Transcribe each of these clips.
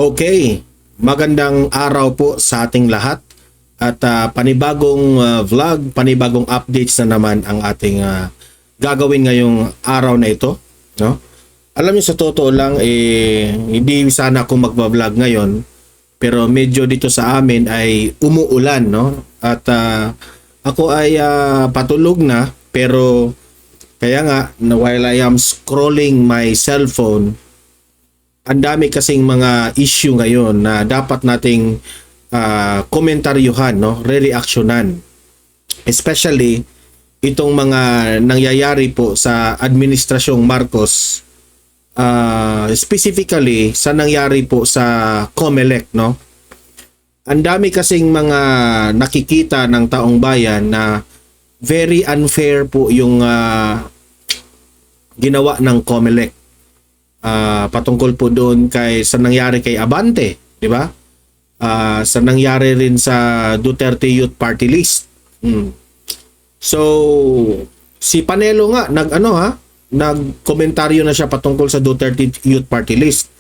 Okay, magandang araw po sa ating lahat at panibagong vlog, panibagong updates na naman ang ating gagawin ngayong araw na ito, no? Alam niyo sa totoo lang hindi sana ako magba-vlog ngayon pero medyo dito sa amin ay umuulan, no? At ako ay patulog na pero kaya nga while I am scrolling my cellphone, ang dami kasing mga issue ngayon na dapat nating komentaryuhan, no? Re-reactionan. Especially itong mga nangyayari po sa Administrasyong Marcos, specifically sa nangyari po sa COMELEC, no? Ang dami kasing mga nakikita ng taong bayan na very unfair po yung ginawa ng COMELEC. Patungkol po doon sa nangyari kay Abante, di ba? Sa nangyari rin sa Duterte Youth Party List. So si Panelo nga nagkomentaryo na siya patungkol sa Duterte Youth Party List.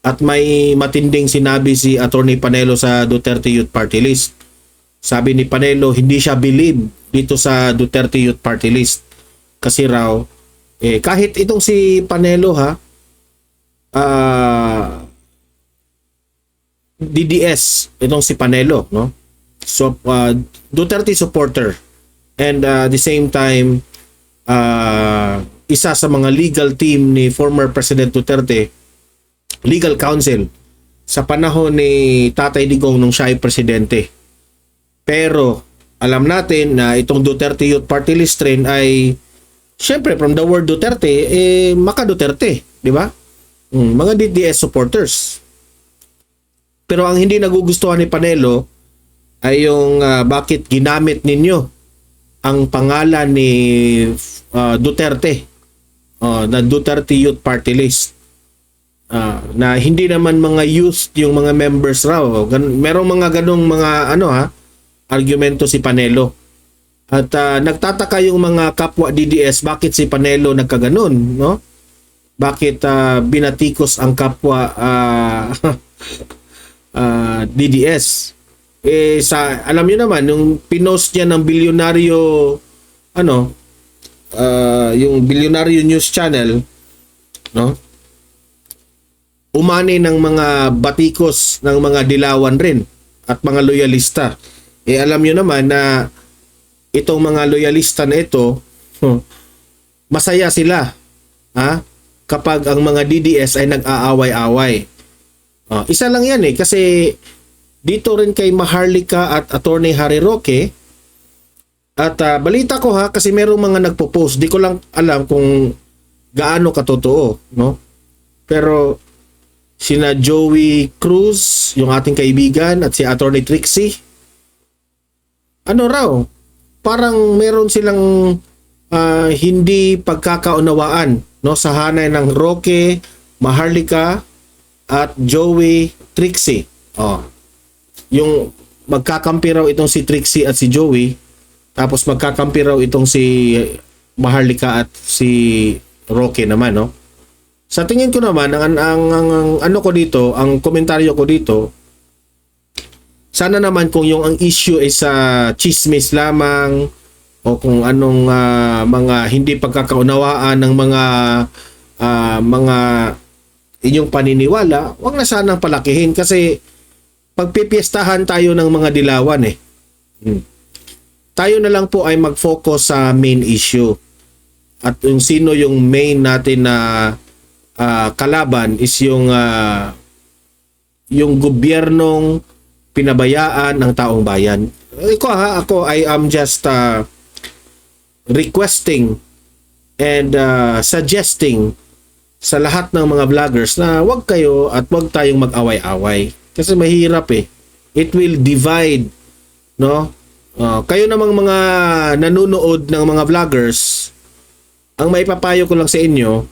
At may matinding sinabi si Attorney Panelo sa Duterte Youth Party List. Sabi ni Panelo, hindi siya believe dito sa Duterte Youth Party List. Kasi raw kahit itong si Panelo DDS itong si Panelo, no? So Duterte supporter and the same time isa sa mga legal team ni former President Duterte, legal counsel sa panahon ni Tatay Digong nung siya ay presidente. Pero alam natin na itong Duterte Youth Party List rin ay syempre from the word Duterte maka Duterte, di ba? Mga DDS supporters. Pero ang hindi nagugustuhan ni Panelo ay yung bakit ginamit ninyo ang pangalan ni Duterte na Duterte Youth Party List, na hindi naman mga youth yung mga members raw. Merong mga ganong mga argumento si Panelo. At nagtataka yung mga kapwa DDS bakit si Panelo nagkaganon, no? Bakit binatikos ang kapwa DDS? Alam niyo naman yung pinost niya ng bilyonaryo yung Bilyonaryo News Channel, no? Umani ng mga batikos ng mga dilawan rin at mga loyalista. Alam niyo naman na itong mga loyalista na ito, masaya sila, kapag ang mga DDS ay nag-aaway-away. Isa lang yan kasi dito rin kay Maharlika at Attorney Harry Roque, at balita ko kasi merong mga nagpo-post, di ko lang alam kung gaano katotoo, no? Pero sina Joey Cruz, yung ating kaibigan, at si Attorney Trixie, parang meron silang hindi pagkakaunawaan, no, sa hanay ng Roque, Maharlika at Joey Trixie. Yung magkakampi raw itong si Trixie at si Joey, tapos magkakampi raw itong si Maharlika at si Roque naman, no? Sa tingin ko naman ang ang komentaryo ko dito, sana naman kung yung ang issue ay sa chismis lamang o kung anong mga hindi pagkakaunawaan ng mga inyong paniniwala, wag na sanang palakihin kasi pagpipiestahan tayo ng mga dilawan Tayo na lang po ay mag-focus sa main issue. At yung sino yung main natin na kalaban is yung gobyernong pinabayaan ng taong bayan. Ako I am just requesting and suggesting sa lahat ng mga vloggers na wag kayo at wag tayong mag-away-away kasi mahirap it will divide, no? Kayo namang mga nanonood ng mga vloggers, ang maipapayo ko lang sa inyo,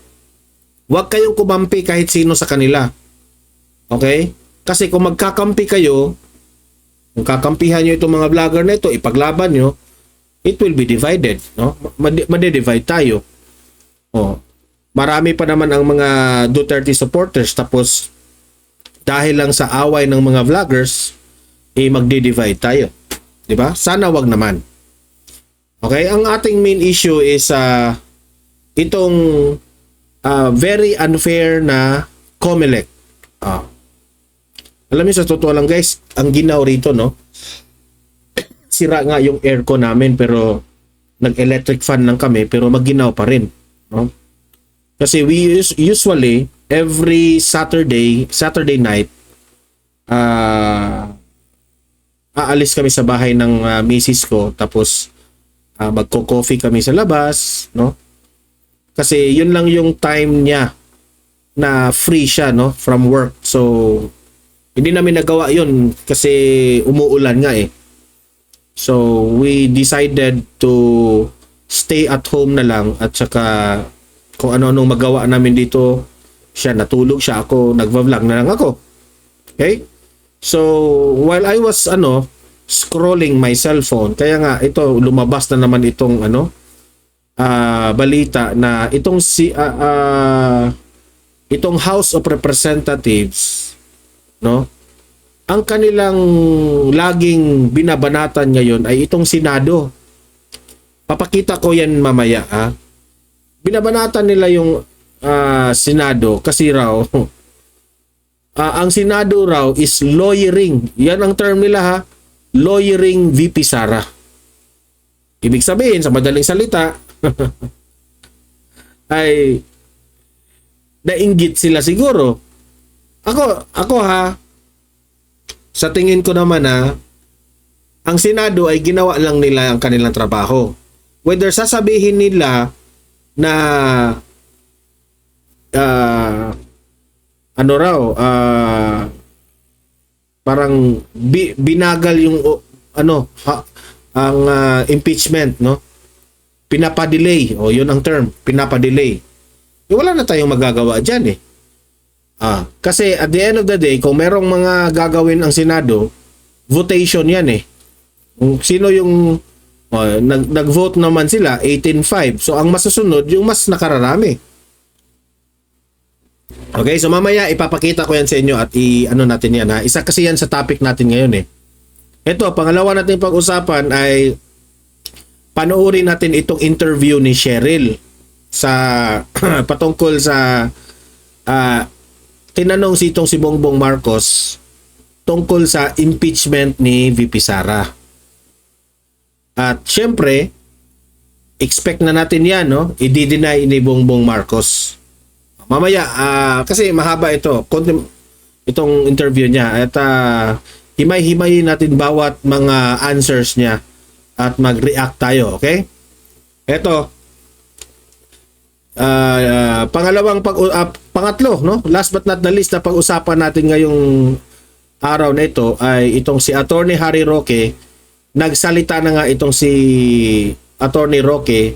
wag kayong kumampi kahit sino sa kanila, okay? Kasi kung magkakampi kayo, kung kakampihan nyo itong mga vlogger na ito, ipaglaban nyo, it will be divided, no? Made-divide tayo. Marami pa naman ang mga Duterte supporters, tapos dahil lang sa away ng mga vloggers, magdi-divide tayo. 'Di ba? Sana wag naman. Okay, ang ating main issue is itong very unfair na COMELEC. Alam niyo, sa totoo lang guys, ang ginaw rito, no? Sira nga yung aircon namin pero nag-electric fan lang kami pero magginaw pa rin, no? Kasi we usually every Saturday night aalis kami sa bahay ng misis ko, tapos magko-coffee kami sa labas, no? Kasi yun lang yung time niya na free siya, no, from work. So hindi namin nagawa yun kasi umuulan nga eh. So we decided to stay at home na lang, at saka kung ano-anong magawa namin dito, siya natulog, siya ako nagva-vlog na lang ako. Okay? So while I was scrolling my cellphone, kaya nga ito lumabas na naman itong balita na itong House of Representatives, no? Ang kanilang laging binabanatan ngayon ay itong Senado. Papakita ko yan mamaya, ha? Binabanatan nila yung Senado kasi raw ang Senado raw is lawyering. Yan ang term nila, ha? Lawyering VP Sara. Ibig sabihin, sa madaling salita, ay nainggit sila siguro. Ako ha, sa tingin ko naman ang Senado ay ginawa lang nila ang kanilang trabaho. Whether sasabihin nila na parang binagal yung ang impeachment, no? Pinapadelay, yun ang term, pinapadelay. Wala na tayong magagawa diyan eh. Kasi at the end of the day, kung merong mga gagawin ang Senado, votation yan eh. Kung sino yung nag-vote naman sila, 18-5. So ang masusunod, yung mas nakararami. Okay, so mamaya ipapakita ko yan sa inyo at natin yan, ha. Isa kasi yan sa topic natin ngayon eh. Ito, pangalawa natin pag-usapan ay panoorin natin itong interview ni Cheryl sa patungkol sa tinanong si Bongbong Marcos tungkol sa impeachment ni VP Sara. At syempre, expect na natin yan, no? I-deny ni Bongbong Marcos. Mamaya, kasi mahaba itong interview niya, at himay-himayin natin bawat mga answers niya at mag-react tayo, okay? Ito, pangatlo, no? Last but not the least na pag-usapan natin ngayong araw na ito ay itong si Attorney Harry Roque. Nagsalita na nga itong si Attorney Roque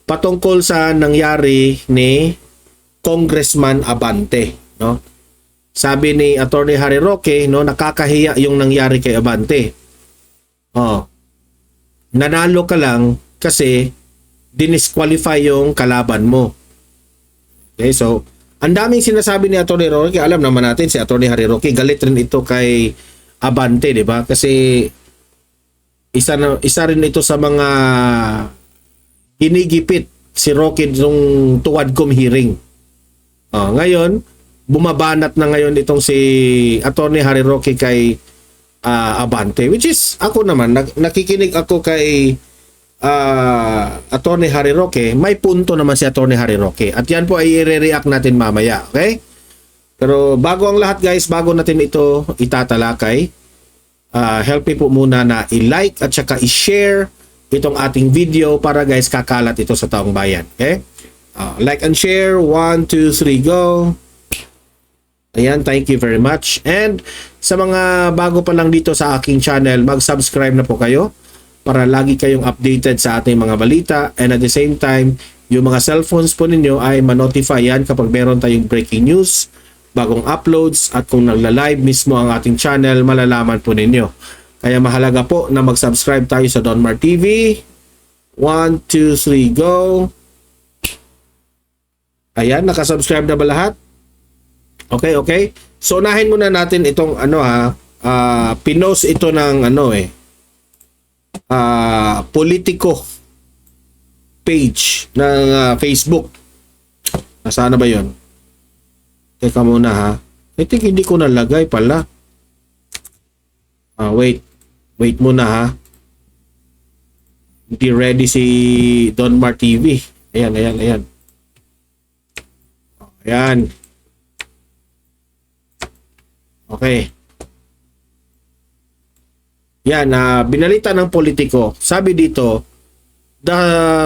patungkol sa nangyari ni Congressman Abante, no? Sabi ni Attorney Harry Roque, no, nakakahiya yung nangyari kay Abante. Nanalo ka lang kasi dinisqualify yung kalaban mo. Okay, so ang daming sinasabi ni Attorney Roque. Alam naman natin si Attorney Harry Roque, galit rin ito kay Abante, di ba? Kasi isa rin ito sa mga ginigipit si Roque nung Tuwadcom hearing. Ngayon, bumabanat na ngayon itong si Attorney Harry Roque kay Abante, which is ako naman nakikinig ako kay Attorney Harry Roque. May punto naman si Attorney Harry Roque at yan po ay i-react natin mamaya, okay? Pero bago ang lahat guys, bago natin ito itatalakay, help me po muna na i-like at saka i-share itong ating video para guys kakalat ito sa taong bayan, okay? Like and share, 1, 2, 3, go. Ayan, thank you very much. And sa mga bago pa lang dito sa aking channel, mag-subscribe na po kayo para lagi kayong updated sa ating mga balita, and at the same time, yung mga cellphones po ninyo ay ma-notify yan kapag meron tayong breaking news, bagong uploads, at kung nagla-live mismo ang ating channel, malalaman po ninyo. Kaya mahalaga po na mag-subscribe tayo sa Donmar TV. 1, 2, 3, go. Ayan, nakasubscribe na ba lahat? Okay, okay? So unahin muna natin itong ano pinost ito ng Politico page ng Facebook. Nasaan na ba 'yon? Teka muna ha. I think hindi ko nalagay pala. Wait. Wait muna ha. Hindi ready si Donmar TV. Ayan. Ayan. Okay. Yan, binalita ng Politico. Sabi dito, the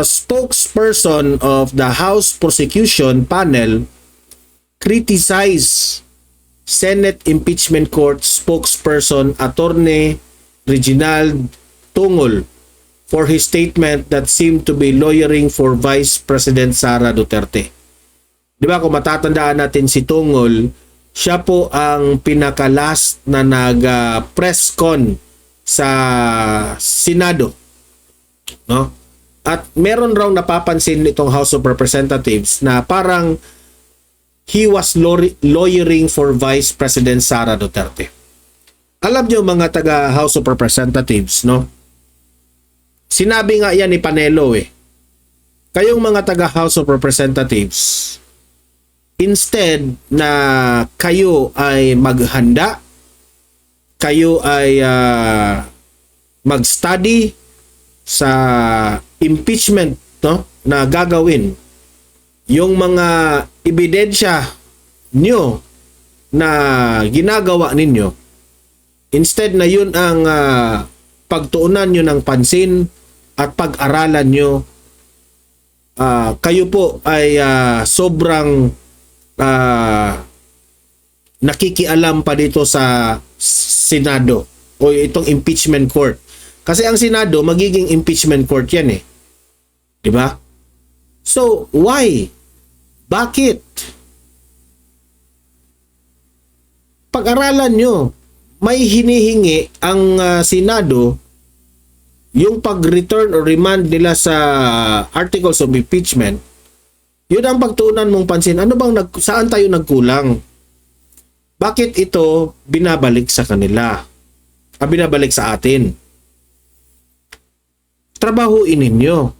spokesperson of the House Prosecution Panel criticized Senate Impeachment Court spokesperson Attorney Reginald Tungol for his statement that seemed to be lawyering for Vice President Sara Duterte. Di ba kung matatandaan natin si Tungol, siya po ang pinaka-last na nag-press con sa Senado. No? At meron raw napapansin nitong House of Representatives na parang he was lawyering for Vice President Sara Duterte. Alam niyo mga taga House of Representatives, no? Sinabi nga yan ni Panelo kayong mga taga House of Representatives, instead na kayo ay maghanda, kayo ay mag-study sa impeachment, no, na gagawin, yung mga ebidensya nyo na ginagawa ninyo, instead na yun ang pagtuunan nyo ng pansin at pag-aralan nyo, kayo po ay sobrang nakikialam pa dito sa Senado o itong impeachment court. Kasi ang Senado magiging impeachment court yan Di ba? So, why? Bakit? Pag-aralan nyo, may hinihingi ang Senado yung pag-return or remand nila sa articles of impeachment. Yun ang pagtuunan mong pansin. Ano bang saan tayo nagkulang? Bakit ito binabalik sa kanila? Binabalik sa atin? Trabahuin ninyo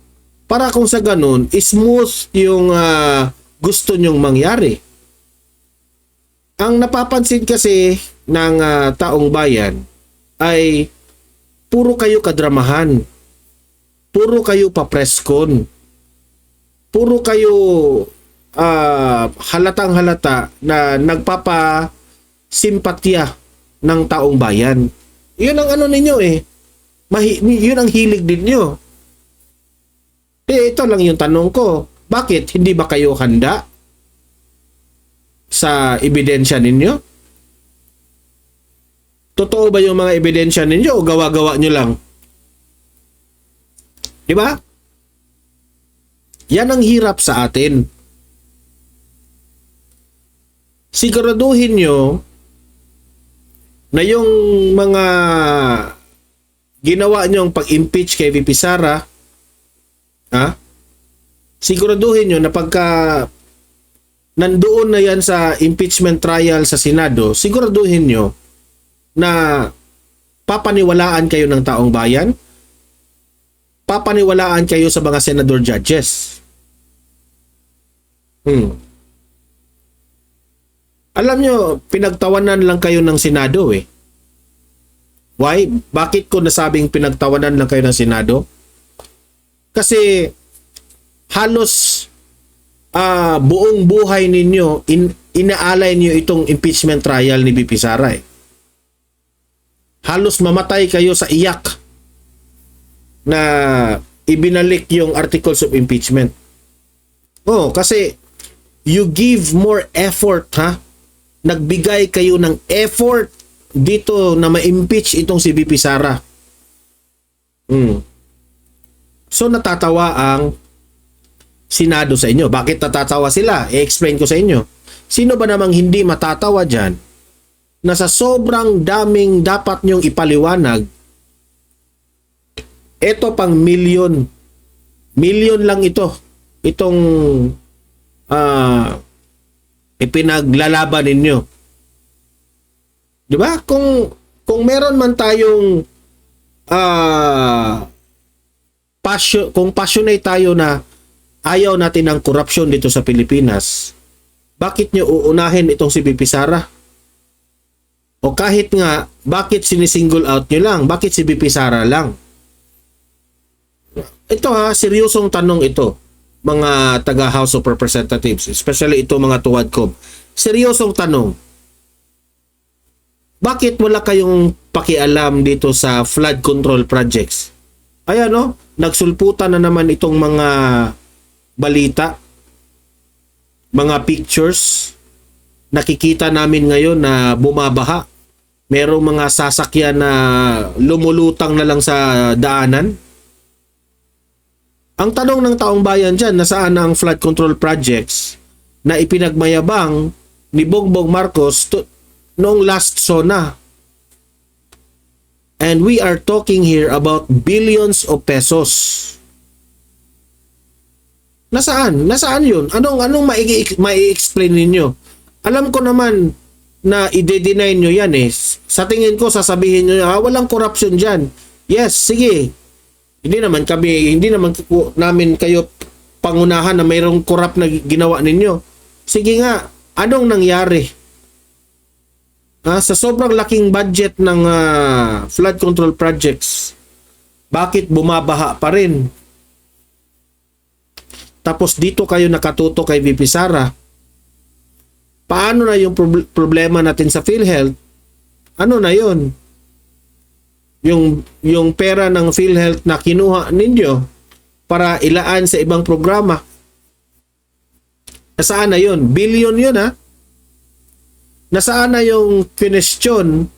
para kung sa ganun, smooth yung gusto nyong mangyari. Ang napapansin kasi ng taong bayan ay puro kayo kadramahan, puro kayo papreskon, puro kayo halatang halata na nagpapasimpatya ng taong bayan. Yun ang ano ninyo yun ang hilig ninyo. Ito lang yung tanong ko. Bakit? Hindi ba kayo handa sa ebidensya ninyo? Totoo ba yung mga ebidensya ninyo o gawa-gawa nyo lang? Di ba? Yan ang hirap sa atin. Siguraduhin nyo na yung mga ginawa nyong pag-impeach kay VP Sara, siguraduhin nyo na pagka nandoon na yan sa impeachment trial sa Senado, siguraduhin nyo na papaniwalaan kayo ng taong bayan, papaniwalaan kayo sa mga senador judges. Alam nyo, pinagtawanan lang kayo ng Senado Why? Bakit ko nasabing pinagtawanan lang kayo ng Senado? Kasi halos buong buhay ninyo inaalay niyo itong impeachment trial ni VP Sara Halos mamatay kayo sa iyak na ibinalik yung articles of impeachment. Kasi you give more effort Nagbigay kayo ng effort dito na ma-impeach itong si VP Sara. So natatawa ang Senado sa inyo. Bakit natatawa sila? I-explain ko sa inyo. Sino ba namang hindi matatawa dyan na sa sobrang daming dapat nyong ipaliwanag, eto pang milyon lang ito. Itong ipinaglalaban ninyo. Di ba? Kung meron man tayong kung passionate tayo na ayaw natin ng korupsyon dito sa Pilipinas, bakit nyo uunahin itong si VP Sara? O kahit nga, bakit sinisingle out nyo lang? Bakit si VP Sara lang? Ito seryosong tanong ito, mga taga House of Representatives, especially ito mga tuwadkob. Seryosong tanong. Bakit wala kayong pakialam dito sa flood control projects? Ayan nagsulputan na naman itong mga balita, mga pictures. Nakikita namin ngayon na bumabaha. Merong mga sasakyan na lumulutang na lang sa daanan. Ang tanong ng taong bayan dyan, nasaan ang flood control projects na ipinagmayabang ni Bongbong Marcos noong last SONA? And we are talking here about billions of pesos. Nasaan? Nasaan yun? Anong mai-explain ninyo? Alam ko naman na i-deny nyo yan Sa tingin ko, sasabihin nyo, walang corruption dyan. Yes, sige. Hindi naman namin kayo pangunahan na mayroong corrupt na ginawa ninyo. Sige nga, anong nangyari? Sa sobrang laking budget ng flood control projects, bakit bumabaha pa rin? Tapos dito kayo nakatuto kay VP Sara. Paano na yung problema natin sa PhilHealth? Ano na yun? Yung pera ng PhilHealth na kinuha ninyo para ilaan sa ibang programa. Nasaan na yun? Billion yun Nasaan na yung question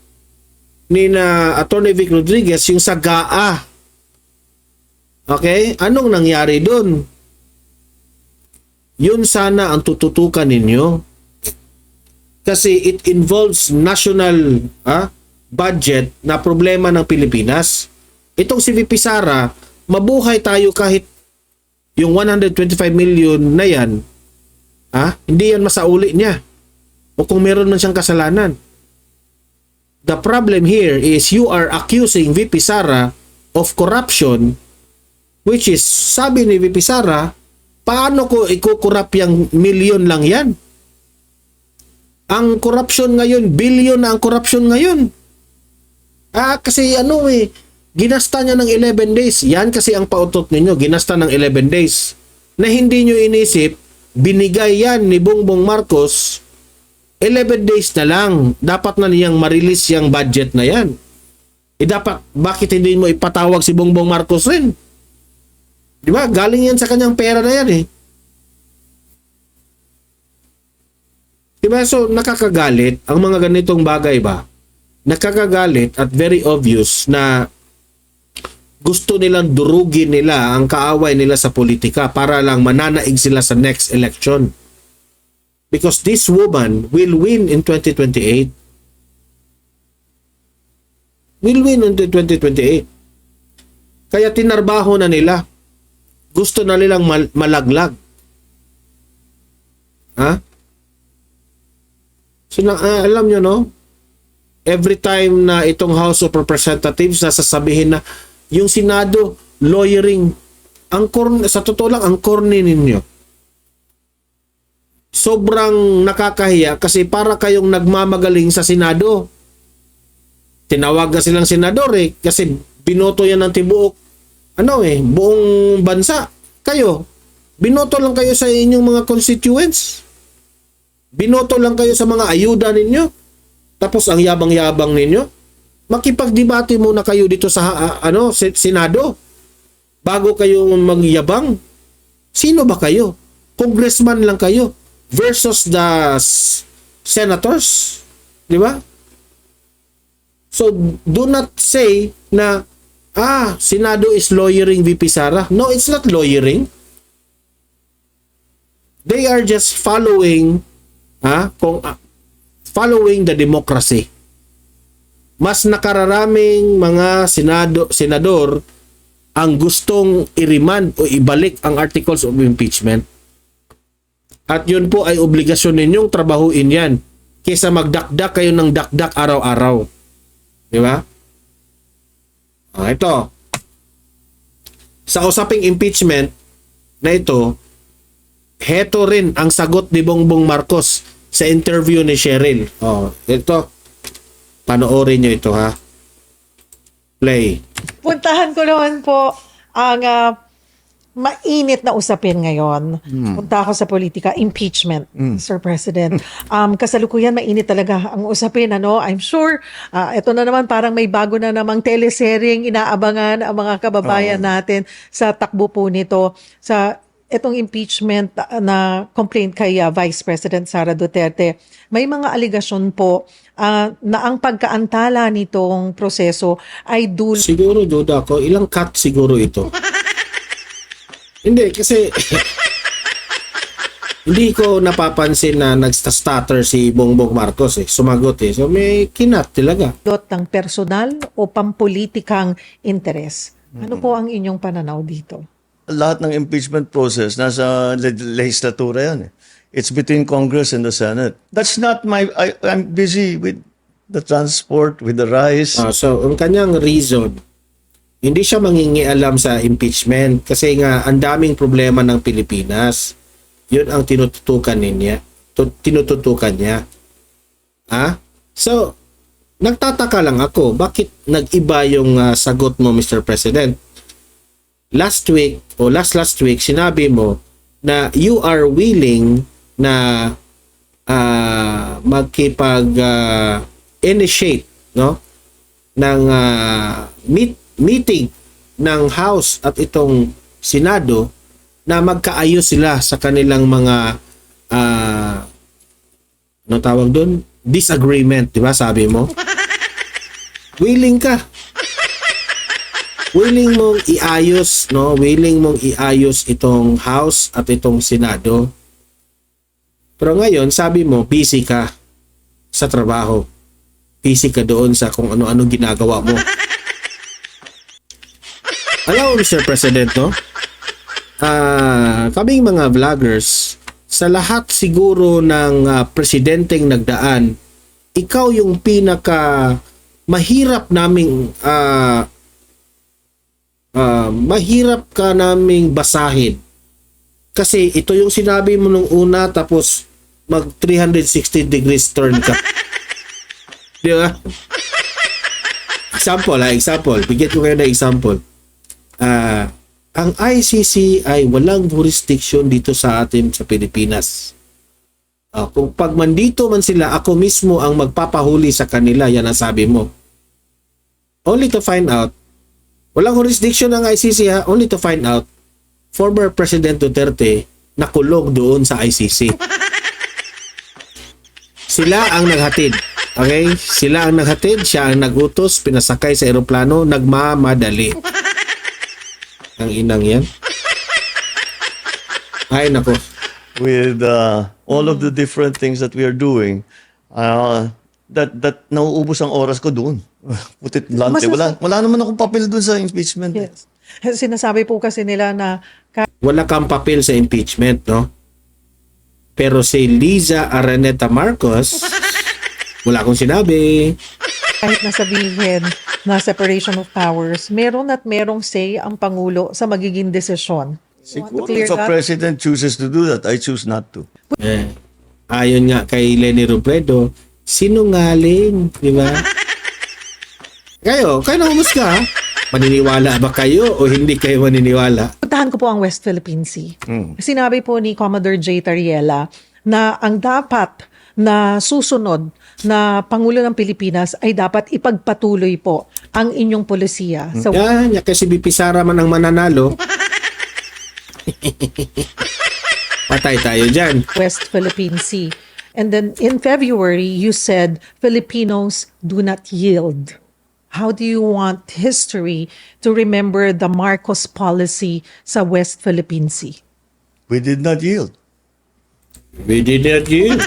ni na Attorney Vic Rodriguez, yung sa GAA? Okay? Anong nangyari dun? Yun sana ang tututukan ninyo. Kasi it involves national budget na problema ng Pilipinas. Itong si VP Sara, mabuhay tayo kahit yung 125 million na yan, hindi yan masauli niya. O kung meron man siyang kasalanan. The problem here is you are accusing VP Sara of corruption, which is, sabi ni VP Sara, paano ko ikukurap yung milyon lang yan? Ang corruption ngayon, billion na ang corruption ngayon. Kasi ginasta niya ng 11 days. Yan kasi ang pautot ninyo, ginasta ng 11 days. Na hindi nyo inisip, binigay yan ni Bongbong Marcos 11 days na lang. Dapat na niyang ma-release yung budget na yan. Bakit hindi mo ipatawag si Bongbong Marcos rin? Di ba? Galing yan sa kanyang pera na yan Di ba? So, nakakagalit ang mga ganitong bagay ba? Nakakagalit at very obvious na gusto nilang durugin nila ang kaaway nila sa politika para lang mananaig sila sa next election. Because this woman will win in 2028. Will win in 2028. Kaya tinarbaho na nila. Gusto na nilang malaglag. So, alam nyo every time na itong House of Representatives nasasabihin na yung Senado, lawyering, sa totoo lang, ang corny ninyo. Sobrang nakakahiya kasi para kayong nagmamagaling sa Senado. Tinawag na silang senador kasi binoto yan ng tibuok buong bansa. Kayo, binoto lang kayo sa inyong mga constituents. Binoto lang kayo sa mga ayuda ninyo. Tapos ang yabang-yabang ninyo. Makipagdebate muna kayo dito sa Senado bago kayo magyabang. Sino ba kayo? Congressman lang kayo versus the senators, di ba? So do not say na Senado is lawyering VP Sara. No, it's not lawyering. They are just following following the democracy. Mas nakararaming mga senador ang gustong i-remand o ibalik ang articles of impeachment. At yun po ay obligasyon ninyong trabahuin yan kaysa magdakdak kayo ng dakdak araw-araw. Di ba? Ito. Sa usaping impeachment na ito, heto rin ang sagot ni Bongbong Marcos sa interview ni Cheryl. Ito. Panoorin nyo ito, ha? Play. Puntahan ko naman po ang mainit na usapin ngayon. Punta ako sa politika, impeachment, Sir President. Kasalukuyan mainit talaga ang usapin. I'm sure, ito na naman parang may bago na namang teleseryeng inaabangan ang mga kababayan natin sa takbo po nito. Sa itong impeachment na complaint kay Vice President Sara Duterte, may mga aligasyon po na ang pagkaantala nitong proseso ay Siguro, duda ko, ilang cut siguro ito? Hindi, kasi hindi ko napapansin na nagsta-stutter si Bongbong Marcos Sumagot So may kinat talaga. ng personal o pampolitikang interes. Ano po ang inyong pananaw dito? Lahat ng impeachment process nasa legislatura yan. It's between Congress and the Senate. That's not I'm busy with the transport, with the rice. So, ang kanyang reason, hindi siya mangingialam sa impeachment kasi nga ang daming problema ng Pilipinas. Yun ang tinututukan niya. So, nagtataka lang ako, bakit nag-iba yung sagot mo, Mr. President? Last week, sinabi mo na you are willing na magkipag-initiate ng meeting ng House at itong Senado na magkaayos sila sa kanilang mga tawag doon? Disagreement, di ba? Sabi mo. Willing ka. Willing mong iayos itong House at itong Senado. Pero ngayon, sabi mo, busy ka sa trabaho. Busy ka doon sa kung ano-ano ginagawa mo. Alam mo, Mr. President, kaming mga vloggers, sa lahat siguro ng presidenteng nagdaan, ikaw yung pinaka mahirap ka naming basahin. Kasi ito yung sinabi mo nung una, tapos mag 360 degrees turn ka. Di ba? Example. Bigyan ko kayo ng example. Ang ICC ay walang jurisdiction dito sa atin sa Pilipinas. Kung pag mandito man sila, ako mismo ang magpapahuli sa kanila, yan ang sabi mo. Only to find out, walang jurisdiction ng ICC only to find out, former President Duterte nakulog doon sa ICC. Sila ang naghatid. Okay? Sila ang naghatid, siya ang nagutos, pinasakay sa eroplano, nagmamadali. Ang inang yan. Ay, nako. With all of the different things that we are doing, that nauubos ang oras ko doon. Put it bluntly. Wala naman akong papel doon sa impeachment. Yes. Sinasabi po kasi nila na Wala kang papel sa impeachment, no? Pero si Liza Araneta Marcos, wala akong sinabi. kahit nasabihin na separation of powers, meron at merong say ang Pangulo sa magiging desisyon. Siguro if a president chooses to do that, I choose not to. Ayon nga kay Leni Robredo, sinungaling, di ba? Kayo na humusga. Maniniwala ba kayo o hindi kayo maniniwala? Puntahan ko po ang West Philippine Sea. Sinabi po ni Commodore J. Tariela na ang dapat na susunod na Pangulo ng Pilipinas ay dapat ipagpatuloy po ang inyong polisiya. So, Yan, kasi BP Sara man ang mananalo. Patay tayo dyan. West Philippine Sea. And then in February, you said Filipinos do not yield. How do you want history to remember the Marcos policy sa West Philippine Sea? We did not yield. We did not yield.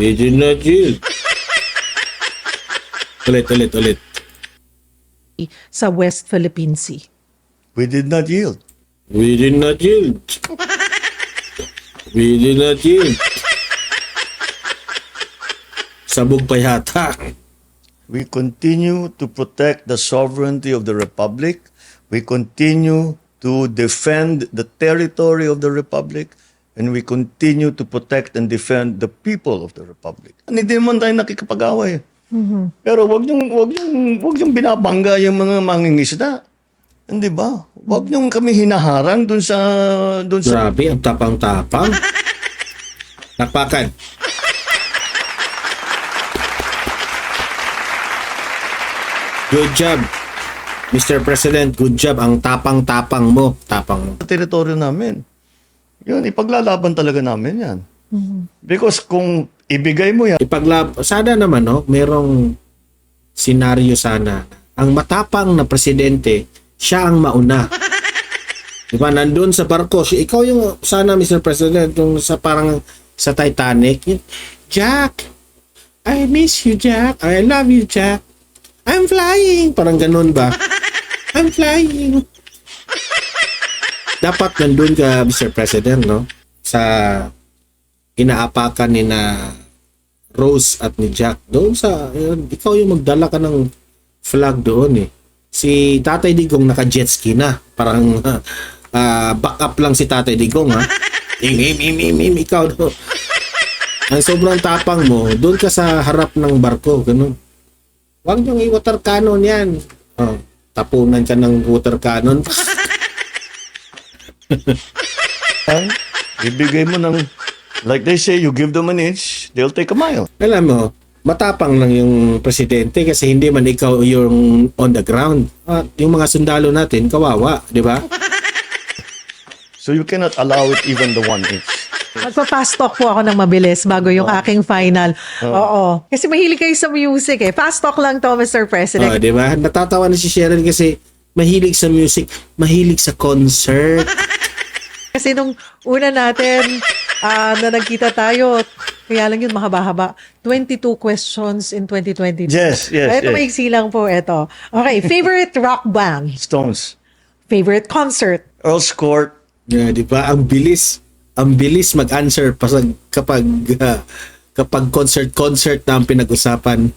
We did not yield. Ulit. Sa West Philippine Sea. We did not yield. We did not yield. Pwede natin. Sabog pa yata. We continue to protect the sovereignty of the Republic. We continue to defend the territory of the Republic. And we continue to protect and defend the people of the Republic. Hindi naman tayo nakikipag-away. Pero wag niyong binabangga yung mga mangingisda. Hindi ba? Wag niyong kami hinaharang dun sa... Grabe, ang tapang-tapang. Takpakan. Good job, Mr. President. Good job. Ang tapang-tapang mo. Tapang. teritoryo namin. Yun, ipaglalaban talaga namin yan. Because kung ibigay mo yan, Sana naman, no, merong senaryo sana. Ang matapang na presidente, siya ang mauna. Diba? Nandun sa barko. Ikaw yung, sana, Mr. President, yung sa parang sa Titanic. Jack, I miss you, Jack. I love you, Jack. I'm flying. Parang ganun ba? I'm flying. Dapat nandun ka, Mr. President, no? Sa inaapakan ni na Rose at ni Jack. Doon sa, ikaw yung magdala ka ng flag doon eh. Si Tatay Digong naka-jet ski na. Parang back up lang si Tatay Digong, ha? Ikaw, no? Ang sobrang tapang mo, doon ka sa harap ng barko, ganun. Huwag niyong i-water cannon yan. Oh, tapunan ka ng water cannon. ibigay mo ng, like they say, you give them an inch, they'll take a mile. Alam mo, matapang lang yung presidente kasi hindi man ikaw yung on the ground. At yung mga sundalo natin, kawawa, di ba? So you cannot allow it even the 1 inch. Magpa-fast talk po ako ng mabilis bago yung aking final. Oo. Kasi mahilig kayo sa music eh. Fast talk lang to, Mr. President. Oh, di ba? Natatawa na si Cheryl kasi mahilig sa music, mahilig sa concert. Kasi nung una natin na nagkita tayo, kaya lang yun mahaba-haba. 22 questions in 2022. Yes. Ito maiksi lang po, ito. Okay, favorite rock band? Stones. Favorite concert? Earl's Court. Yeah, di ba? Ang bilis mag-answer kapag concert na ang pinag-usapan.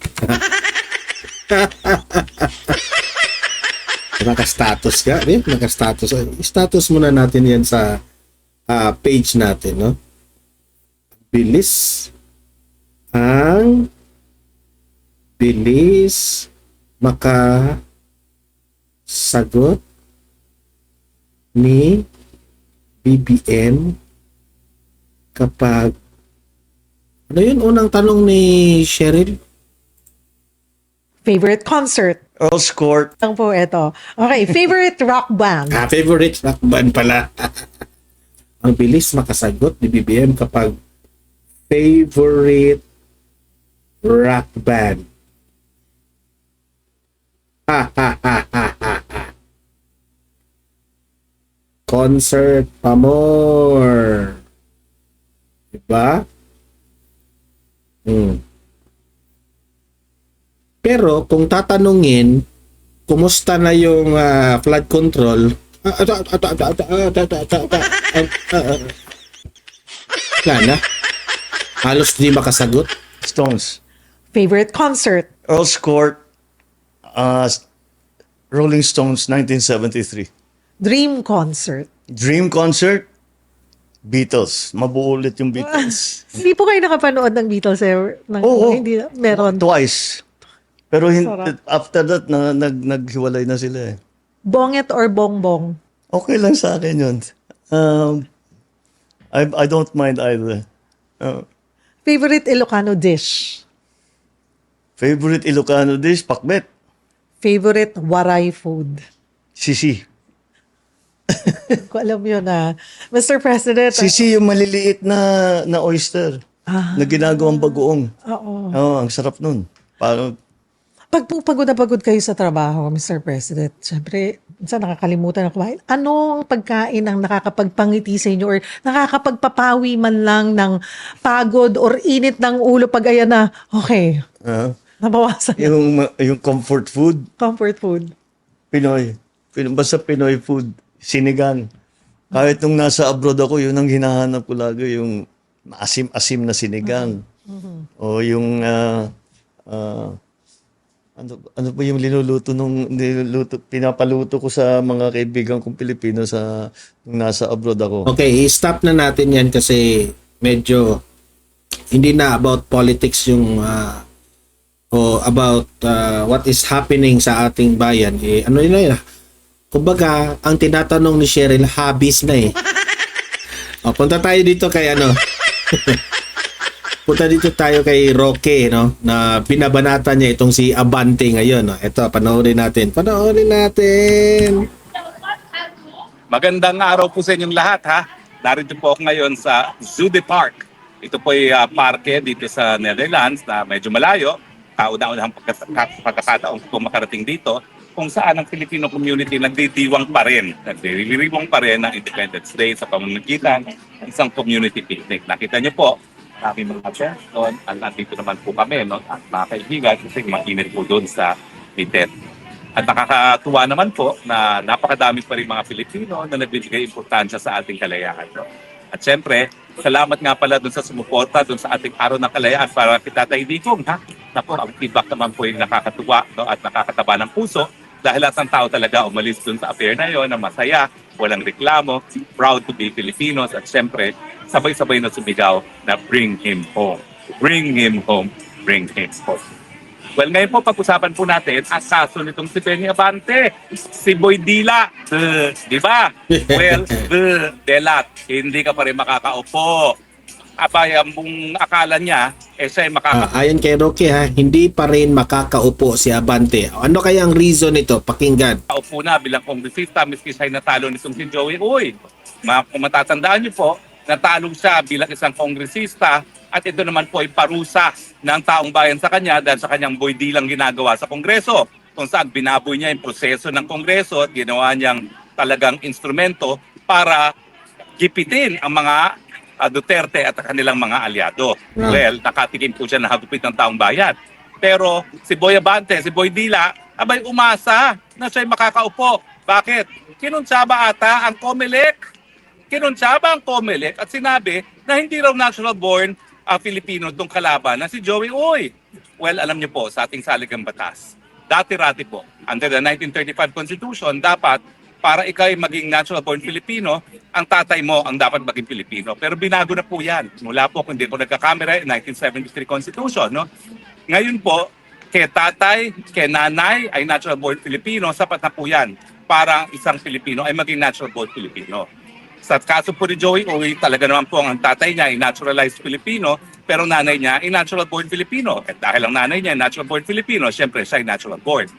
Naka-status ka? Naka-status. Status muna natin yan sa page natin, no? Ang bilis makasagot ni BBM kapag ano yun unang tanong ni Cheryl? Favorite concert? Earl's Court. Lang po ito. Okay, favorite rock band? Favorite rock band pala. Ang bilis makasagot ni BBM kapag favorite rock band. Concert pa more. Diba? Pero kung tatanungin, kumusta na yung flood control? Wala na. Halos di makasagot. Stones. Favorite concert? Earl's Court. Rolling Stones, 1973. Dream concert? Dream concert. Beatles. Mabuo ulit yung Beatles. Hindi po kayo nakapanood ng Beatles Oo. Hindi, meron. Twice. Pero Sarap. after that, naghiwalay na sila eh. Bonget or bongbong? Okay lang sa akin yun. I don't mind either. Favorite Ilocano dish? Favorite Ilocano dish, pakbet. Favorite Waray food? Sisi. Ko alam yun na. Mr. President. Sisi yung maliliit na oyster na ginagawang bagoong. Oo. Oo, ang sarap nun. Parang, Pag pagod na pagod kayo sa trabaho, Mr. President, syempre, minsan nakakalimutan na kumain. Anong pagkain ang nakakapagpangiti sa inyo or nakakapagpapawi man lang ng pagod or init ng ulo pag ayan na, okay, nabawasan na. yung comfort food, Comfort food. Pinoy. Basta Pinoy food, sinigang. Kahit nung nasa abroad ako, yun ang hinahanap ko lagi, yung asim-asim na sinigang. O yung ano pa yung pinapaluto ko sa mga kaibigan kong Pilipino nung nasa abroad ako. Okay, i-stop na natin yan kasi medyo hindi na about politics yung o about what is happening sa ating bayan. Ano yun na. Kumbaga, ang tinatanong ni Cheryl, hobbies na eh. Punta tayo dito kay punta dito tayo kay Roque, no? Na binabanata niya itong si Abante ngayon. No? Ito, panoorin natin. Magandang araw po sa inyong lahat, ha. Narito po ako ngayon sa Zude Park. Ito po ay parke dito sa Netherlands na medyo malayo. Kauna-unahang pagkakataon ko makarating dito kung saan ang Filipino community nagdidiwang pa rin. Nagdiriwang pa rin ng Independence Day sa pamamagitan ng isang community picnic. Nakita niyo po, aming mga person, at nandito naman po kami, no? At mga kaibigan, kasi mainit po doon sa Mitet. At nakakatuwa naman po na napakadami pa rin mga Pilipino na nagbibigay importansya sa ating kalayaan. No? At syempre, salamat nga pala doon sa sumuporta doon sa ating Araw ng Kalayaan para kay Tatay Digong. Ha? Naku, ang feedback naman po yung nakakatuwa, no? At nakakataba ng puso dahil lahat ng tao talaga umalis doon sa affair na yon na masaya, walang reklamo, proud to be Filipinos, at syempre, sabay-sabay na sumigaw na bring him home. Bring him home. Bring him home. Well, ngayon po, pag-usapan po natin ang kaso nitong si Benny Abante, si Boy Dila. Di ba? Well, Delat, hindi ka pa rin makakaupo. Abay, mong akala niya, siya ay Ayon kay Roque ha, hindi pa rin makakaupo si Abante. Ano kaya ang reason nito? Pakinggan. makakaupo na bilang kongresista, miski siya ay natalo nitong si Joey Uy. Kung matatandaan niyo po, natalo siya bilang isang kongresista at ito naman po ay parusa ng taong bayan sa kanya dahil sa kanyang boy dilang ginagawa sa Kongreso, kung saan binaboy niya yung proseso ng Kongreso at ginawa niyang talagang instrumento para gipitin ang mga Duterte at kanilang mga aliado. Well, nakatikim po siya na hagupit ng taong bayan. Pero si Boy Abante, si Boy Dila, abay umasa na siya'y makakaupo. Bakit? Kinuntsaba ata ang COMELEC. Kinuntsaba ang COMELEC at sinabi na hindi raw natural born Filipino itong kalaban na si Joey Uy. Well, alam niyo po, sa ating saligang batas, dati-rati po, under the 1935 Constitution, dapat para ikaw ay maging natural born Filipino, ang tatay mo ang dapat maging Filipino. Pero binago na po yan. Mula po, kung hindi ko nagkakamera, 1973 Constitution. No? Ngayon po, kay tatay, kay nanay ay natural born Filipino, sapat na po yan para isang Filipino ay maging natural born Filipino. Sa kaso po ni Joey Uy, talaga naman po ang tatay niya ay naturalized Filipino, pero nanay niya ay natural born Filipino. At dahil ang nanay niya ay natural born Filipino, syempre siya ay natural born.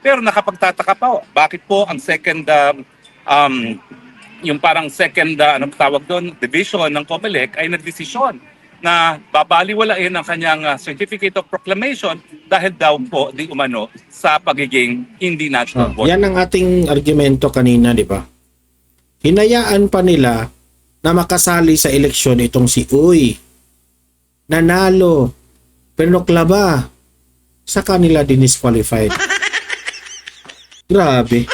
Pero nakapagtataka pa, bakit po ang second, yung parang second, anong tawag doon, division ng COMELEC ay nagdesisyon na babaliwalain ang kanyang Certificate of Proclamation dahil daw po di umano sa pagiging hindi natural born. Yan ang ating argumento kanina, di ba? Hinayaan pa nila na makasali sa eleksyon itong si Uy. Nanalo. Pinoklaba. Sa kanila dinisqualified. Grabe.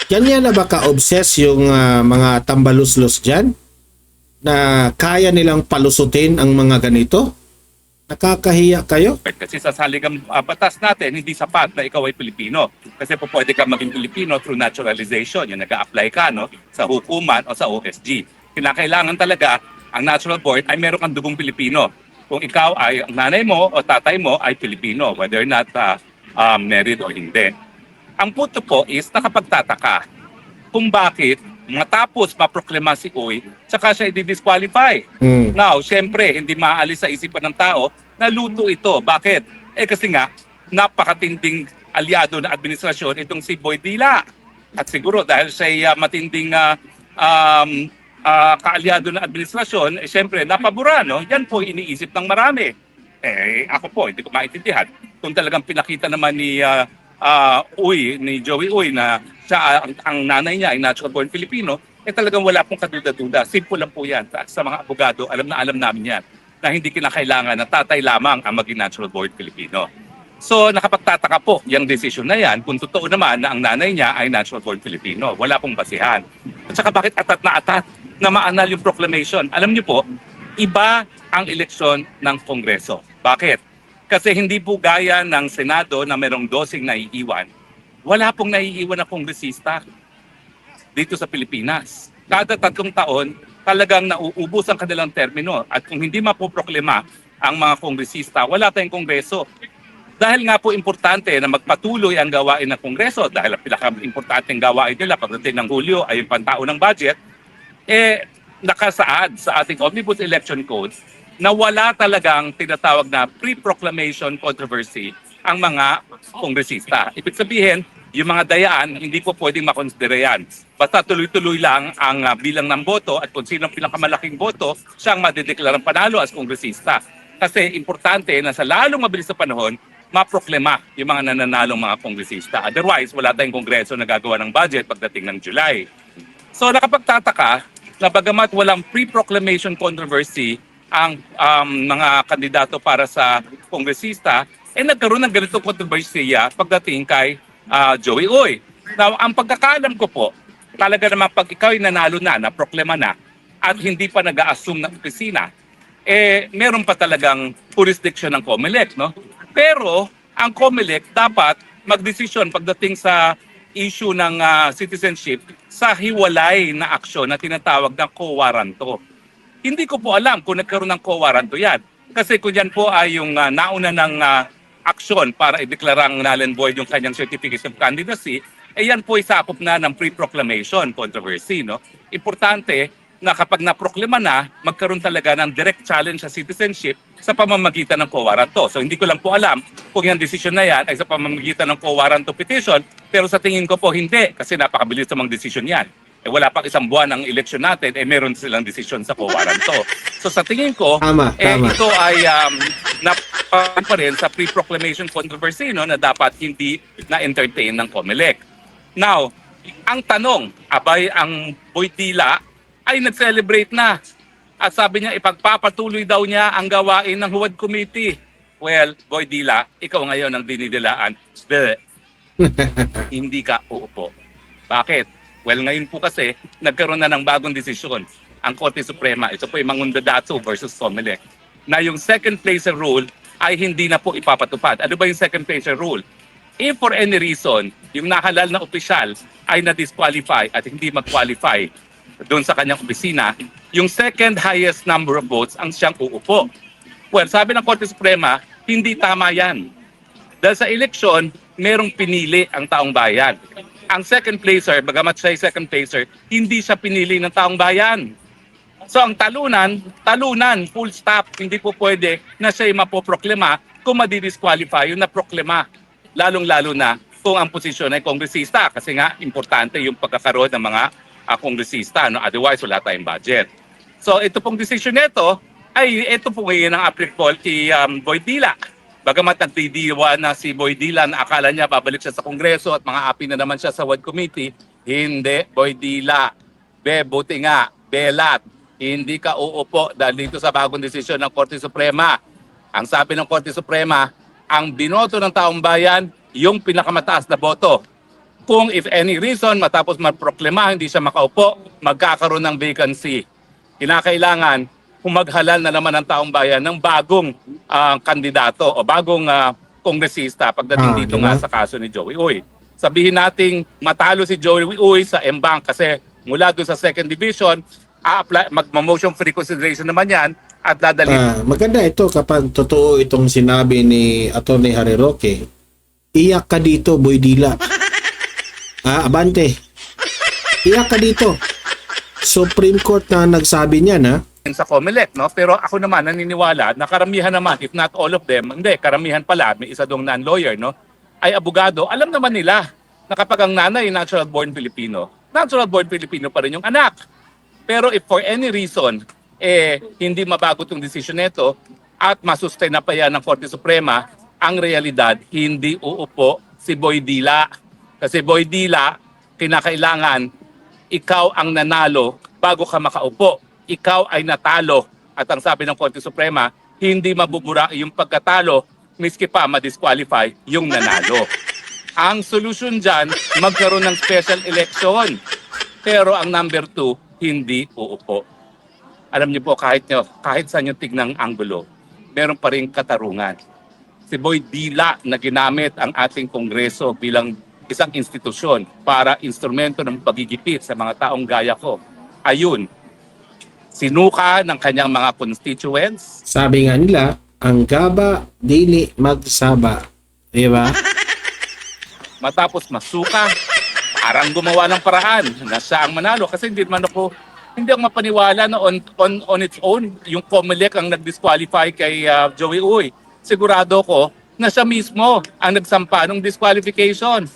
Yan na ba ka-obsess yung mga tambaluslos dyan? Na kaya nilang palusutin ang mga ganito? Nakakahiya kayo? Kasi sa saligang batas natin, hindi sapat na ikaw ay Pilipino. Kasi po pwede ka maging Pilipino through naturalization. Yung nag-a-apply ka no, sa hukuman o sa OSG. Kinakailangan talaga ang natural born ay meron kang dugong Pilipino. Kung ikaw ay, ang nanay mo o tatay mo ay Pilipino, whether or not married o hindi. Ang punto po is nakapagtataka kung bakit matapos maproklama si Uy, saka siya i-disqualify. Now, syempre, hindi maalis sa isipan ng tao na luto ito. Bakit? Kasi nga, napakatinding aliado na administrasyon itong si Boy Dila. At siguro dahil siya matinding kaalyado na administrasyon, syempre, napabura, no? Yan po iniisip ng marami. Ako po, hindi ko maintindihan. Kung talagang pinakita naman ni ni Joey Uy na siya, ang nanay niya ay natural born Filipino, talagang wala pong kaduda-duda. Simple lang po yan. Sa mga abogado, alam namin yan na hindi kinakailangan na tatay lamang ang maging natural born Filipino. So nakapagtataka po yung desisyon na yan kung totoo naman na ang nanay niya ay natural born Filipino. Wala pong basihan. At saka bakit atat na maanal yung proclamation? Alam niyo po, iba ang eleksyon ng Kongreso. Bakit? Kasi hindi po gaya ng Senado na merong 12 naiiwan. Wala pong naiiwan na kongresista dito sa Pilipinas. Kada 3 taon, talagang nauubos ang kanilang termino. At kung hindi mapoproklima ang mga kongresista, wala tayong kongreso. Dahil nga po importante na magpatuloy ang gawain ng Kongreso, dahil ang pinaka-importanteng gawain nila pagdating ng Hulyo ay yung pantao ng budget, nakasaad sa ating Omnibus Election Code na wala talagang tinatawag na pre-proclamation controversy ang mga kongresista. Ibig sabihin, yung mga dayaan, hindi po pwedeng makonsidera yan. Basta tuloy-tuloy lang ang bilang ng boto at kung sino ang pinakamalaking boto, siyang madideklarang panalo as kongresista. Kasi importante na sa lalong mabilis na panahon, maproklema yung mga nananalong mga kongresista. Otherwise, wala tayong kongreso na gagawa ng budget pagdating ng July. So nakapagtataka na bagamat walang pre-proclamation controversy ang mga kandidato para sa kongresista, nagkaroon ng ganitong kontrobersiya pagdating kay Joey Uy. Now, ang pagkakaalam ko po, talaga naman pag ikaw ay nanalo na proklema na, at hindi pa nag-a-assume ng opisina, meron pa talagang jurisdiction ng COMELEC, no? Pero ang COMELEC dapat magdesisyon pagdating sa issue ng citizenship sa hiwalay na aksyon na tinatawag ng co-waranto. Hindi ko po alam kung nagkaroon ng co-waranto yan. Kasi kung yan po ay yung nauna ng aksyon para ideklarang null and void yung kanyang certificate of candidacy, yan po ay sakop na ng pre-proclamation controversy. No? Importante na kapag naproklima na, magkaroon talaga ng direct challenge sa citizenship sa pamamagitan ng co-waranto. So hindi ko lang po alam kung yung decision na yan ay sa pamamagitan ng co-waranto petition, pero sa tingin ko po hindi, kasi napakabilis namang decision yan. Wala pang 1 buwan ang election natin, meron silang decision sa co-waranto. So sa tingin ko, Tama. ito ay pa rin sa pre-proclamation controversy, no, na dapat hindi na-entertain ng COMELEC. Now, ang tanong, abay ang Boydila ay nag-celebrate na. At sabi niya, ipagpapatuloy daw niya ang gawain ng Huwad Committee. Well, Boydila, ikaw ngayon ang dinidilaan. Hindi ka uupo. Bakit? Well, ngayon po kasi, nagkaroon na ng bagong desisyon ang Korte Suprema. Ito po yung Mangundadato versus COMELEC. Na yung second placer rule ay hindi na po ipapatupad. Ano ba yung second placer rule? If for any reason, yung nahalal na opisyal ay na-disqualify at hindi mag-qualify doon sa kanyang opisina, yung second highest number of votes ang siyang uupo. Well, sabi ng Korte Suprema, hindi tama yan. Dahil sa eleksyon, merong pinili ang taong bayan. Ang second placer, bagamat siya ay second placer, hindi siya pinili ng taong bayan. So ang talunan, full stop. Hindi po pwede na siya ay mapoproklima kung madidisqualify yung naproklima. Lalong-lalo na kung ang posisyon ay kongresista. Kasi nga, importante yung pagkakaroon ng mga kongresista. No? Otherwise, wala tayong budget. So ito pong decision nito, ay ito po ngayon ang applicable kay Boydila. Bagamat nagdidiwa na si Boydila na akala niya babalik siya sa Kongreso at mga api na naman siya sa Ward Committee, hindi, Boydila. Buti nga, belat. Hindi ka uupo dahil dito sa bagong desisyon ng Korte Suprema. Ang sabi ng Korte Suprema, ang binoto ng taong bayan, yung pinakamataas na boto. Kung if any reason, matapos maproklima, hindi siya makaupo, magkakaroon ng vacancy. Kinakailangan, kung maghalal na naman ang taong bayan ng bagong kandidato o bagong kongresista pagdating dito nga sa kaso ni Joey Uy. Sabihin nating matalo si Joey Uy sa M-Bank kasi mula doon sa second division, mag-motion for reconsideration naman yan at dadalhin. Maganda ito kapag totoo itong sinabi ni Atty. Harry Roque. Iyak ka dito, Boydila. Abante. Iyak ka dito. Supreme Court na nagsabi niyan, ha? Sa COMELEC, no? Pero ako naman naniniwala na karamihan naman, if not all of them, hindi, karamihan pala, may isa dong non-lawyer, no? Ay abogado, alam naman nila na kapag ang nanay natural born Filipino pa rin yung anak. Pero if for any reason, hindi mabago itong decision nito at masustain na pa yan ng Korte Suprema, ang realidad, hindi uupo si Boydila. Kasi Boydila, kinakailangan, ikaw ang nanalo bago ka makaupo. Ikaw ay natalo. At ang sabi ng Korte Suprema, hindi mabubura yung pagkatalo miski pa ma-disqualify yung nanalo. Ang solusyon dyan, magkaroon ng special election. Pero ang number 2, hindi uupo. Alam niyo po, kahit saan yung tignang anggulo, meron pa rin katarungan. Si Boy Dila na ginamit ang ating Kongreso bilang isang institusyon para instrumento ng pagigipit sa mga taong gaya ko. Ayun, sinuka ng kanyang mga constituents. Sabi nga nila, ang gaba, dili magsaba. Diba? Matapos masuka, parang gumawa ng paraan na siya ang manalo kasi hindi ako mapaniwala na on its own yung COMELEC ang nag-disqualify kay Joey Uy. Sigurado ko na siya mismo ang nagsampa ng disqualification.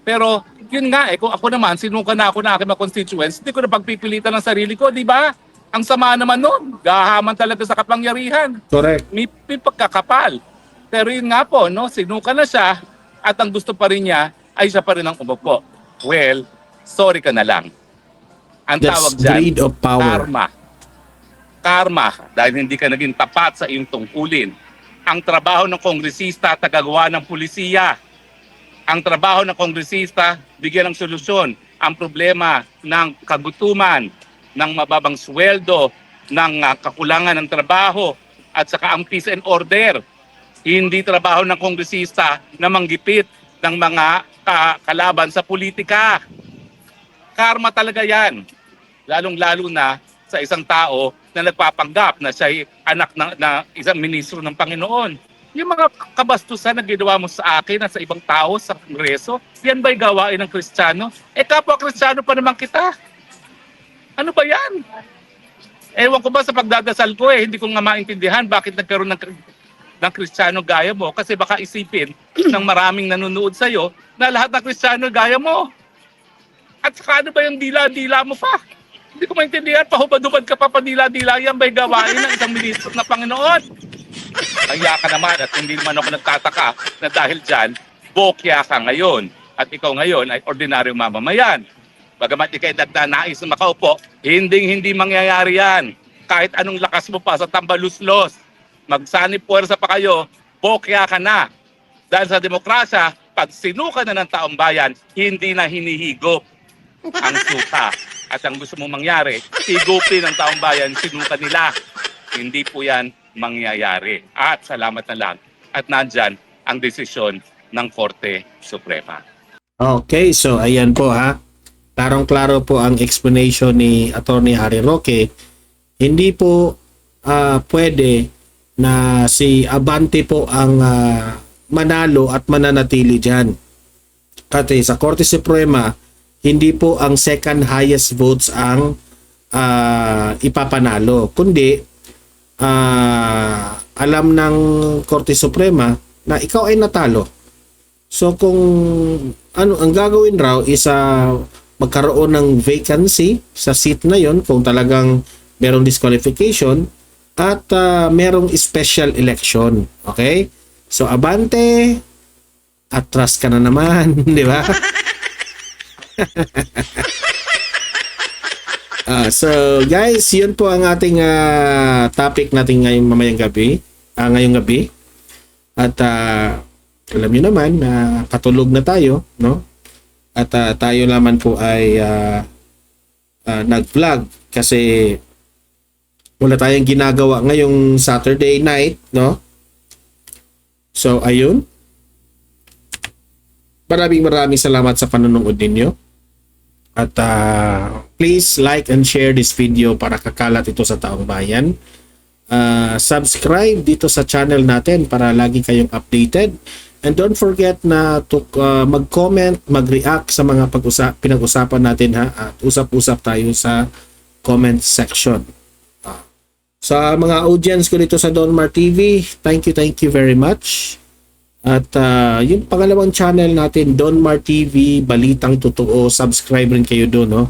Pero yun nga kung ako naman sinuka na ako na aking mga constituents, hindi ko na pagpipilitan ng sarili ko, di ba? Ang sama naman nun, gahaman talaga sa kapangyarihan. Correct. May pagkakapal. Pero yun nga po, no, sinuka na siya at ang gusto pa rin niya ay siya pa rin ang umupo. Well, sorry ka na lang. Ang That's tawag dyan, greed of power. Karma, dahil hindi ka naging tapat sa iyong tungkulin. Ang trabaho ng kongresista, tagagawa ng pulisiya. Ang trabaho ng kongresista, bigyan ng solusyon ang problema ng kagutuman, ng mababang sweldo, ng kakulangan ng trabaho, at saka ang peace and order. Hindi trabaho ng kongresista na manggipit ng mga kalaban sa politika. Karma talaga yan. Lalong-lalo na sa isang tao na nagpapanggap na siya anak na isang ministro ng Panginoon. Yung mga kabastusan na ginawa mo sa akin at sa ibang tao sa Kongreso, yan ba'y gawain ng Kristiyano? Kapwa Kristiyano pa naman kita. Ano ba yan? Ewan ko ba sa pagdadasal ko hindi ko nga maintindihan bakit nagkaroon ng Kristiyano gaya mo kasi baka isipin ng maraming nanonood sa'yo na lahat ng Kristiyano gaya mo. At saka ano ba yung dila-dila mo pa? Hindi ko maintindihan, pahubad-hubad ka pa padila-dila yan ba'y gawain ng isang ministro na Panginoon? Kaya ka naman at hindi naman ako nagtataka na dahil dyan, bokya ka ngayon at ikaw ngayon ay ordinaryong mamamayan. Bagamat ikay nagnanais na makaupo, hindi mangyayari yan. Kahit anong lakas mo pa sa tambaluslos, magsanib puwersa pa kayo, bokya ka na. Dahil sa demokrasya, pag sinuka na ng taong bayan, hindi na hinihigop ang suka. At ang gusto mong mangyari, higupin ng taong bayan, sinuka nila. Hindi po yan mangyayari. At salamat na lang. At nandyan ang desisyon ng Korte Suprema. Okay, so ayan po ha. Klarong-klaro po ang explanation ni Attorney Harry Roque. Hindi po pwede na si Abante po ang manalo at mananatili dyan. Kasi sa Korte Suprema, hindi po ang second highest votes ang ipapanalo. Kundi, alam ng Korte Suprema na ikaw ay natalo. So kung ang gagawin raw is magkaroon ng vacancy sa seat na yon kung talagang merong disqualification at merong special election. Okay? So Abante, atras ka na naman, di ba? So guys, yun po ang ating topic natin ngayong gabi. At alam niyo naman na patulog na tayo, no? At tayo naman po ay nag-vlog kasi wala tayong ginagawa ngayong Saturday night, no? So ayun. Maraming salamat sa panonood ninyo. At please like and share this video para kakalat ito sa taong bayan. Subscribe dito sa channel natin para lagi kayong updated. And don't forget na to mag-comment, mag-react sa mga pinag-usapan natin ha. At usap-usap tayo sa comment section. Sa mga audience ko dito sa Donmar TV, thank you very much. At yung pangalawang channel natin, Donmar TV, Balitang Totoo, subscribe rin kayo doon. No?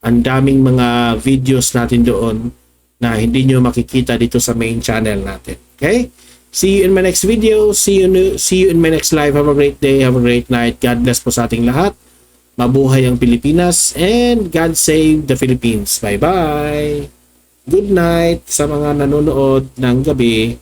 Ang daming mga videos natin doon na hindi nyo makikita dito sa main channel natin. Okay? See you in my next video. See you in my next live. Have a great day. Have a great night. God bless po sa ating lahat. Mabuhay ang Pilipinas and God save the Philippines. Bye-bye. Good night sa mga nanonood ng gabi.